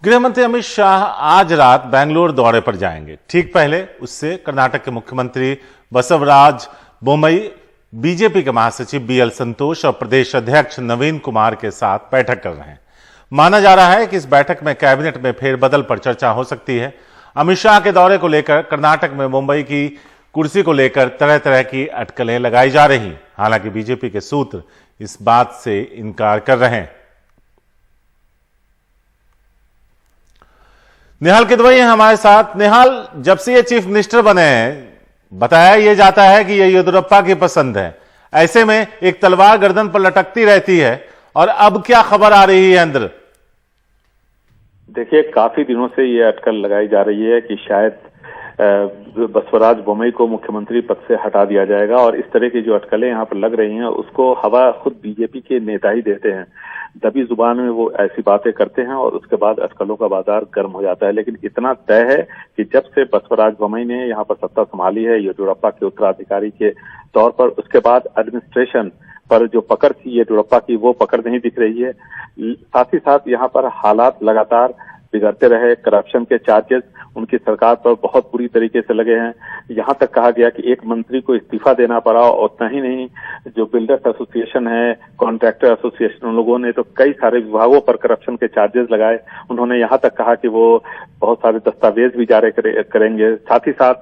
गृह मंत्री अमित शाह आज रात बेंगलुरु दौरे पर जाएंगे। ठीक पहले उससे कर्नाटक के मुख्यमंत्री बसवराज बोम्मई, बीजेपी के महासचिव बीएल संतोष और प्रदेश अध्यक्ष नवीन कुमार के साथ बैठक कर रहे हैं। माना जा रहा है कि इस बैठक में कैबिनेट में फेरबदल पर चर्चा हो सकती है। अमित शाह के दौरे को लेकर कर्नाटक में मुंबई की कुर्सी को लेकर तरह तरह की अटकलें लगाई जा रही। हालांकि बीजेपी के सूत्र इस बात से इनकार कर रहे हैं। निहाल किदवई हैं हमारे साथ। निहाल, जब से ये चीफ मिनिस्टर बने हैं, बताया यह जाता है कि ये येदियुरप्पा की पसंद है। ऐसे में एक तलवार गर्दन पर लटकती रहती है, और अब क्या खबर आ रही है अंदर? देखिए, काफी दिनों से ये अटकल लगाई जा रही है कि शायद बसवराज बोम्मई को मुख्यमंत्री पद से हटा दिया जाएगा, और इस तरह की जो अटकलें यहाँ पर लग रही हैं उसको हवा खुद बीजेपी के नेता ही देते हैं। दबी जुबान में वो ऐसी बातें करते हैं और उसके बाद अटकलों का बाजार गर्म हो जाता है। लेकिन इतना तय है कि जब से बसवराज बोम्मई ने यहाँ पर सत्ता संभाली है येदियुरप्पा के उत्तराधिकारी के तौर पर, उसके बाद एडमिनिस्ट्रेशन पर जो पकड़ थी येदियुरप्पा की, वो पकड़ नहीं दिख रही है। साथ ही साथ यहाँ पर हालात लगातार बिगड़ते रहे। करप्शन के चार्जेस उनकी सरकार पर बहुत बुरी तरीके से लगे हैं। यहाँ तक कहा गया कि एक मंत्री को इस्तीफा देना पड़ा। और उतना ही नहीं, जो बिल्डर्स एसोसिएशन है, कॉन्ट्रैक्टर एसोसिएशन, उन लोगों ने तो कई सारे विभागों पर करप्शन के चार्जेस लगाए। उन्होंने यहाँ तक कहा कि वो बहुत सारे दस्तावेज भी जारी करेंगे। साथ ही साथ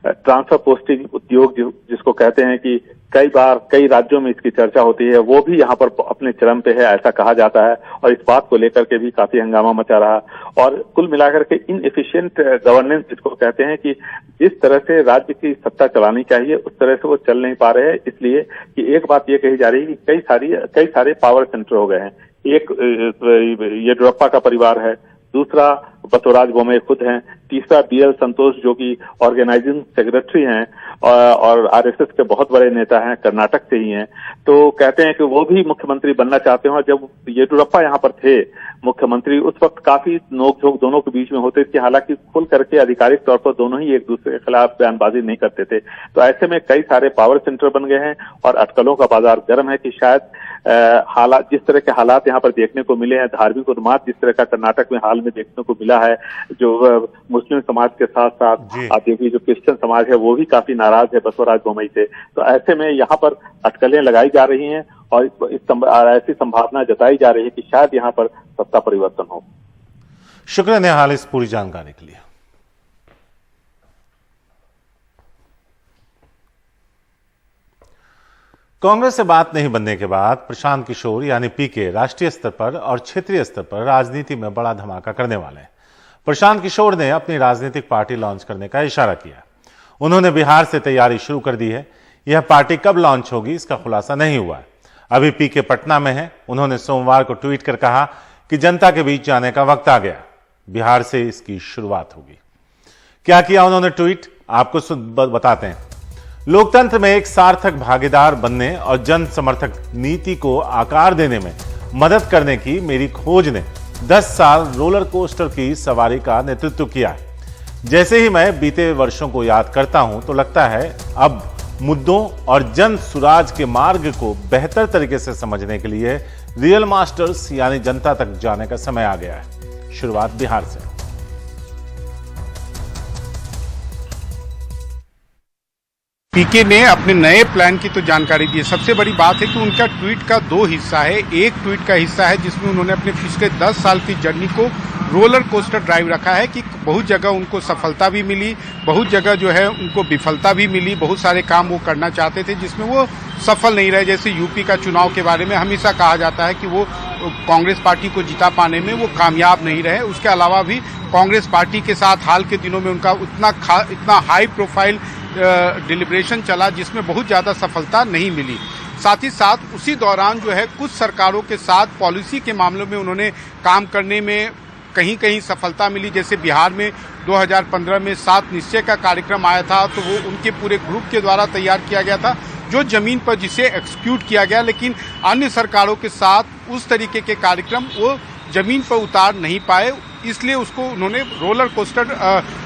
ट्रांसफर पोस्टिंग उद्योग जिसको कहते हैं कि कई बार कई राज्यों में इसकी चर्चा होती है, वो भी यहाँ पर अपने चरम पे है, ऐसा कहा जाता है। और इस बात को लेकर के भी काफी हंगामा मचा रहा। और कुल मिलाकर के इनएफिशिएंट गवर्नेंस जिसको कहते हैं कि जिस तरह से राज्य की सत्ता चलानी चाहिए उस तरह से वो चल नहीं पा रहे हैं। इसलिए कि एक बात ये कही जा रही है कि कई सारे पावर सेंटर हो गए हैं। एक येदियुरप्पा का परिवार है, दूसरा बसवराज बोम्मई खुद हैं, तीसरा बीएल संतोष जो कि ऑर्गेनाइजिंग सेक्रेटरी हैं और आरएसएस के बहुत बड़े नेता हैं, कर्नाटक से ही हैं। तो कहते हैं कि वो भी मुख्यमंत्री बनना चाहते हैं। और जब येदियुरप्पा यहाँ पर थे मुख्यमंत्री, उस वक्त काफी नोकझोंक दोनों के बीच में होते थे। हालांकि खुल करके आधिकारिक तौर पर दोनों ही एक दूसरे के खिलाफ बयानबाजी नहीं करते थे। तो ऐसे में कई सारे पावर सेंटर बन गए हैं और अटकलों का बाजार गर्म है कि शायद हालात, जिस तरह के हालात यहाँ पर देखने को मिले हैं, धार्मिक उन्माद जिस तरह का कर्नाटक में हाल में देखने को मिला है, जो मुस्लिम समाज के साथ साथ आप देखिए जो क्रिश्चियन समाज है वो भी काफी नाराज है बसवराज बोम्मई से। तो ऐसे में यहाँ पर अटकलें लगाई जा रही हैं और ऐसी संभावना जताई जा रही है कि शायद यहाँ पर सत्ता परिवर्तन हो। शुक्रिया निहाल इस पूरी जानकारी के लिए। कांग्रेस से बात नहीं बनने के बाद प्रशांत किशोर यानी पीके राष्ट्रीय स्तर पर और क्षेत्रीय स्तर पर राजनीति में बड़ा धमाका करने वाले हैं। प्रशांत किशोर ने अपनी राजनीतिक पार्टी लॉन्च करने का इशारा किया। उन्होंने बिहार से तैयारी शुरू कर दी है। यह पार्टी कब लॉन्च होगी इसका खुलासा नहीं हुआ है। अभी पीके पटना में है। उन्होंने सोमवार को ट्वीट कर कहा कि जनता के बीच जाने का वक्त आ गया, बिहार से इसकी शुरुआत होगी। क्या किया उन्होंने ट्वीट, आपको बताते हैं। लोकतंत्र में एक सार्थक भागीदार बनने और जन समर्थक नीति को आकार देने में मदद करने की मेरी खोज ने 10 साल रोलर कोस्टर की सवारी का नेतृत्व किया है। जैसे ही मैं बीते वर्षों को याद करता हूं तो लगता है अब मुद्दों और जन सुराज के मार्ग को बेहतर तरीके से समझने के लिए रियल मास्टर्स यानी जनता तक जाने का समय आ गया है। शुरुआत बिहार से। पीके ने अपने नए प्लान की तो जानकारी दी है। सबसे बड़ी बात है कि उनका ट्वीट का 2 हिस्सा है। एक ट्वीट का हिस्सा है जिसमें उन्होंने अपने पिछले 10 साल की जर्नी को रोलर कोस्टर ड्राइव रखा है कि बहुत जगह उनको सफलता भी मिली, बहुत जगह जो है उनको विफलता भी मिली। बहुत सारे काम वो करना चाहते थे जिसमें वो सफल नहीं रहे। जैसे यूपी का चुनाव के बारे में हमेशा कहा जाता है कि वो कांग्रेस पार्टी को जिता पाने में वो कामयाब नहीं रहे। उसके अलावा भी कांग्रेस पार्टी के साथ हाल के दिनों में उनका इतना हाई प्रोफाइल डिलिब्रेशन चला जिसमें बहुत ज़्यादा सफलता नहीं मिली। साथ ही साथ उसी दौरान जो है कुछ सरकारों के साथ पॉलिसी के मामलों में उन्होंने काम करने में कहीं कहीं सफलता मिली। जैसे बिहार में 2015 में 7 निश्चय का कार्यक्रम आया था, तो वो उनके पूरे ग्रुप के द्वारा तैयार किया गया था जो जमीन पर जिसे एक्सिक्यूट किया गया। लेकिन अन्य सरकारों के साथ उस तरीके के कार्यक्रम वो जमीन पर उतार नहीं पाए, इसलिए उसको उन्होंने रोलर कोस्टर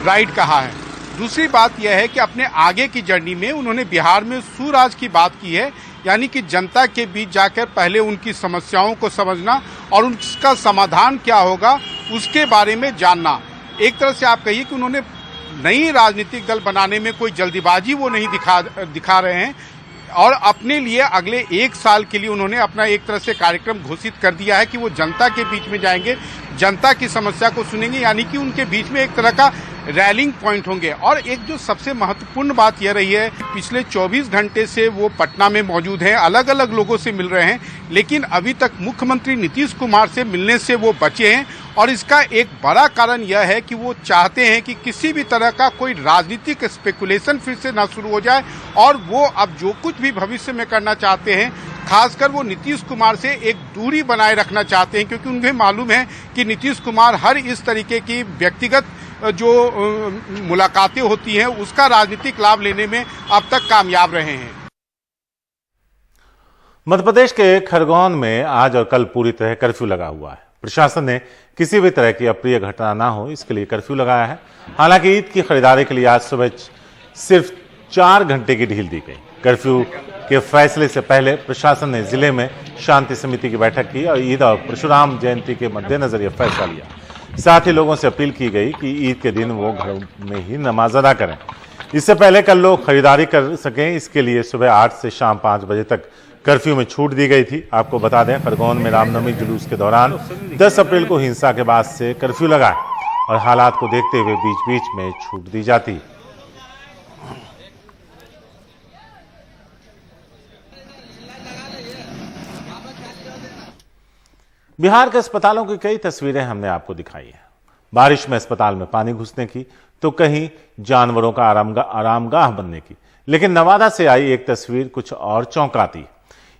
राइड कहा है। दूसरी बात यह है कि अपने आगे की जर्नी में उन्होंने बिहार में सुराज की बात की है, यानी कि जनता के बीच जाकर पहले उनकी समस्याओं को समझना और उसका समाधान क्या होगा उसके बारे में जानना। एक तरह से आप कहिए कि उन्होंने नई राजनीतिक दल बनाने में कोई जल्दीबाजी वो नहीं दिखा रहे हैं और अपने लिए अगले 1 साल के लिए उन्होंने अपना एक तरह से कार्यक्रम घोषित कर दिया है कि वो जनता के बीच में जाएंगे, जनता की समस्या को सुनेंगे, यानी कि उनके बीच में एक तरह का रैलिंग पॉइंट होंगे। और एक जो सबसे महत्वपूर्ण बात यह रही है, पिछले 24 घंटे से वो पटना में मौजूद हैं, अलग अलग लोगों से मिल रहे हैं, लेकिन अभी तक मुख्यमंत्री नीतीश कुमार से मिलने से वो बचे हैं। और इसका एक बड़ा कारण यह है कि वो चाहते हैं कि किसी भी तरह का कोई राजनीतिक स्पेकुलेशन फिर से ना शुरू हो जाए और वो अब जो कुछ भी भविष्य में करना चाहते हैं, खासकर वो नीतीश कुमार से एक दूरी बनाए रखना चाहते हैं, क्योंकि उन्हें मालूम है कि नीतीश कुमार हर इस तरीके की व्यक्तिगत जो मुलाकातें होती हैं उसका राजनीतिक लाभ लेने में अब तक कामयाब रहे हैं। मध्य प्रदेश के खरगोन में आज और कल पूरी तरह कर्फ्यू लगा हुआ है। प्रशासन ने किसी भी तरह की अप्रिय घटना ना हो इसके लिए कर्फ्यू लगाया है। हालांकि ईद की खरीदारी के लिए आज सुबह सिर्फ 4 घंटे की ढील दी गई। कर्फ्यू के फैसले से पहले प्रशासन ने जिले में शांति समिति की बैठक की और ईद और परशुराम जयंती के मद्देनजर यह फैसला लिया। साथ ही लोगों से अपील की गई कि ईद के दिन वो घरों में ही नमाज अदा करें। इससे पहले कल लोग खरीदारी कर सकें, इसके लिए सुबह 8 से शाम 5 बजे तक कर्फ्यू में छूट दी गई थी। आपको बता दें, खरगोन में रामनवमी जुलूस के दौरान 10 अप्रैल को हिंसा के बाद से कर्फ्यू लगा है और हालात को देखते हुए बीच बीच में छूट दी जाती। बिहार के अस्पतालों की कई तस्वीरें हमने आपको दिखाई हैं। बारिश में अस्पताल में पानी घुसने की, तो कहीं जानवरों का आरामगाह बनने की। लेकिन नवादा से आई एक तस्वीर कुछ और चौंकाती।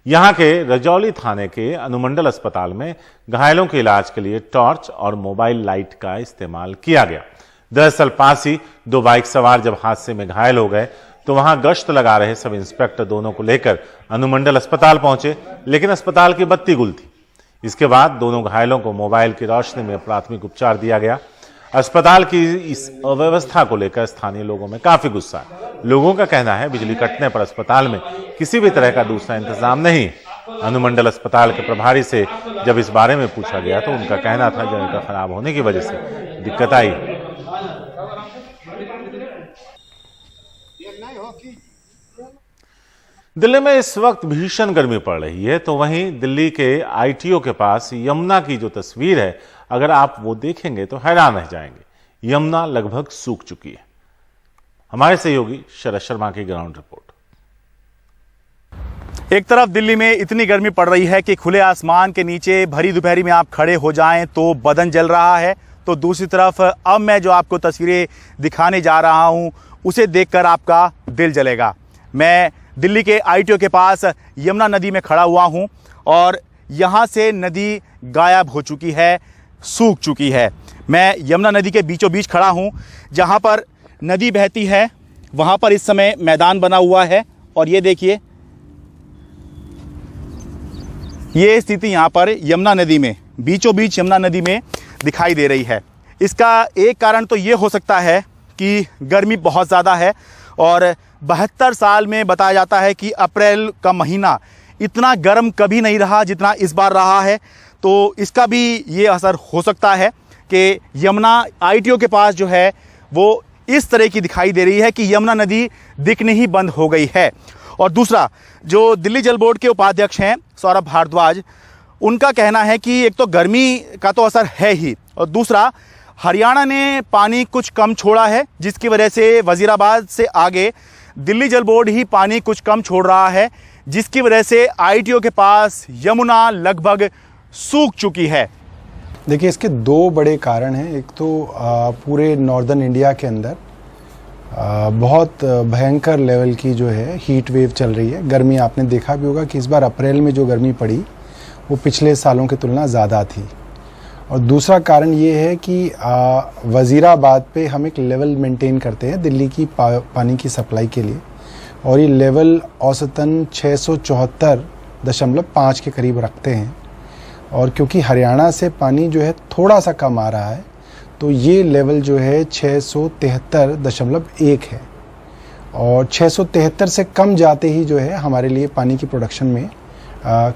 यहां के रजौली थाने के अनुमंडल अस्पताल में घायलों के इलाज के लिए टॉर्च और मोबाइल लाइट का इस्तेमाल किया गया। दरअसल पास ही 2 बाइक सवार जब हादसे में घायल हो गए तो वहां गश्त लगा रहे सब इंस्पेक्टर दोनों को लेकर अनुमंडल अस्पताल पहुंचे, लेकिन अस्पताल की बत्ती गुल थी। इसके बाद दोनों घायलों को मोबाइल की रोशनी में प्राथमिक उपचार दिया गया। अस्पताल की इस अव्यवस्था को लेकर स्थानीय लोगों में काफी गुस्सा है। लोगों का कहना है बिजली कटने पर अस्पताल में किसी भी तरह का दूसरा इंतजाम नहीं। अनुमंडल अस्पताल के प्रभारी से जब इस बारे में पूछा गया तो उनका कहना था जनरेटर खराब होने की वजह से दिक्कत आई। दिल्ली में इस वक्त भीषण गर्मी पड़ रही है, तो वहीं दिल्ली के आईटीओ के पास यमुना की जो तस्वीर है, अगर आप वो देखेंगे तो हैरान रह जाएंगे। यमुना लगभग सूख चुकी है। हमारे सहयोगी शरद शर्मा की ग्राउंड रिपोर्ट। एक तरफ दिल्ली में इतनी गर्मी पड़ रही है कि खुले आसमान के नीचे भरी दोपहरी में आप खड़े हो जाएं तो बदन जल रहा है, तो दूसरी तरफ अब मैं जो आपको तस्वीरें दिखाने जा रहा हूं उसे देखकर आपका दिल जलेगा। मैं दिल्ली के आईटीओ के पास यमुना नदी में खड़ा हुआ हूं और यहां से नदी गायब हो चुकी है, सूख चुकी है। मैं यमुना नदी के बीचों बीच खड़ा हूं, जहां पर नदी बहती है वहां पर इस समय मैदान बना हुआ है और ये देखिए, ये स्थिति यहां पर यमुना नदी में, बीचों बीच यमुना नदी में दिखाई दे रही है। इसका एक कारण तो ये हो सकता है कि गर्मी बहुत ज़्यादा है और 72 साल में बताया जाता है कि अप्रैल का महीना इतना गर्म कभी नहीं रहा जितना इस बार रहा है, तो इसका भी ये असर हो सकता है कि यमुना आईटीओ के पास जो है वो इस तरह की दिखाई दे रही है कि यमुना नदी दिखनी ही बंद हो गई है। और दूसरा, जो दिल्ली जल बोर्ड के उपाध्यक्ष हैं सौरभ भारद्वाज, उनका कहना है कि एक तो गर्मी का तो असर है ही, और दूसरा हरियाणा ने पानी कुछ कम छोड़ा है, जिसकी वजह से वजीराबाद से आगे दिल्ली जल बोर्ड ही पानी कुछ कम छोड़ रहा है, जिसकी वजह से आईटीओ के पास यमुना लगभग सूख चुकी है। देखिए, इसके 2 बड़े कारण हैं। एक तो पूरे नॉर्दर्न इंडिया के अंदर बहुत भयंकर लेवल की जो है हीट वेव चल रही है। गर्मी आपने देखा भी होगा कि इस बार अप्रैल में जो गर्मी पड़ी वो पिछले सालों की तुलना ज़्यादा थी। और दूसरा कारण ये है कि वजीराबाद पे हम एक लेवल मेंटेन करते हैं दिल्ली की पानी की सप्लाई के लिए, और ये लेवल औसतन 674.5 के करीब रखते हैं। और क्योंकि हरियाणा से पानी जो है थोड़ा सा कम आ रहा है, तो ये लेवल जो है 673.1 है। और 673 से कम जाते ही जो है हमारे लिए पानी की प्रोडक्शन में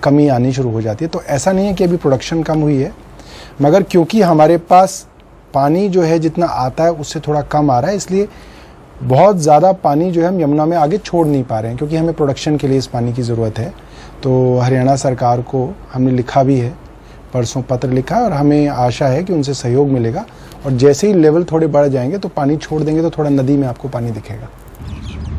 कमी आनी शुरू हो जाती है। तो ऐसा नहीं है कि अभी प्रोडक्शन कम हुई है, मगर क्योंकि हमारे पास पानी जो है जितना आता है उससे थोड़ा कम आ रहा है, इसलिए बहुत ज़्यादा पानी जो है हम यमुना में आगे छोड़ नहीं पा रहे हैं, क्योंकि हमें प्रोडक्शन के लिए इस पानी की ज़रूरत है। तो हरियाणा सरकार को हमने लिखा भी है, परसों पत्र लिखा है, और हमें आशा है कि उनसे सहयोग मिलेगा, और जैसे ही लेवल थोड़े बढ़ जाएंगे तो पानी छोड़ देंगे तो थोड़ा नदी में आपको पानी दिखेगा।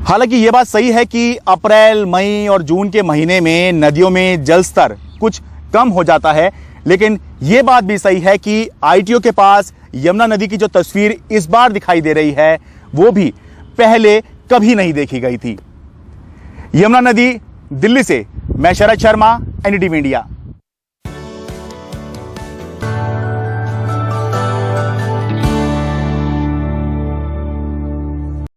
हालांकि ये बात सही है कि अप्रैल, मई और जून के महीने में नदियों में जल स्तर कुछ कम हो जाता है, लेकिन ये बात भी सही है कि ITO के पास यमुना नदी की जो तस्वीर इस बार दिखाई दे रही है वो भी पहले कभी नहीं देखी गई थी। यमुना नदी, दिल्ली से मैं शरद शर्मा, NDTV इंडिया।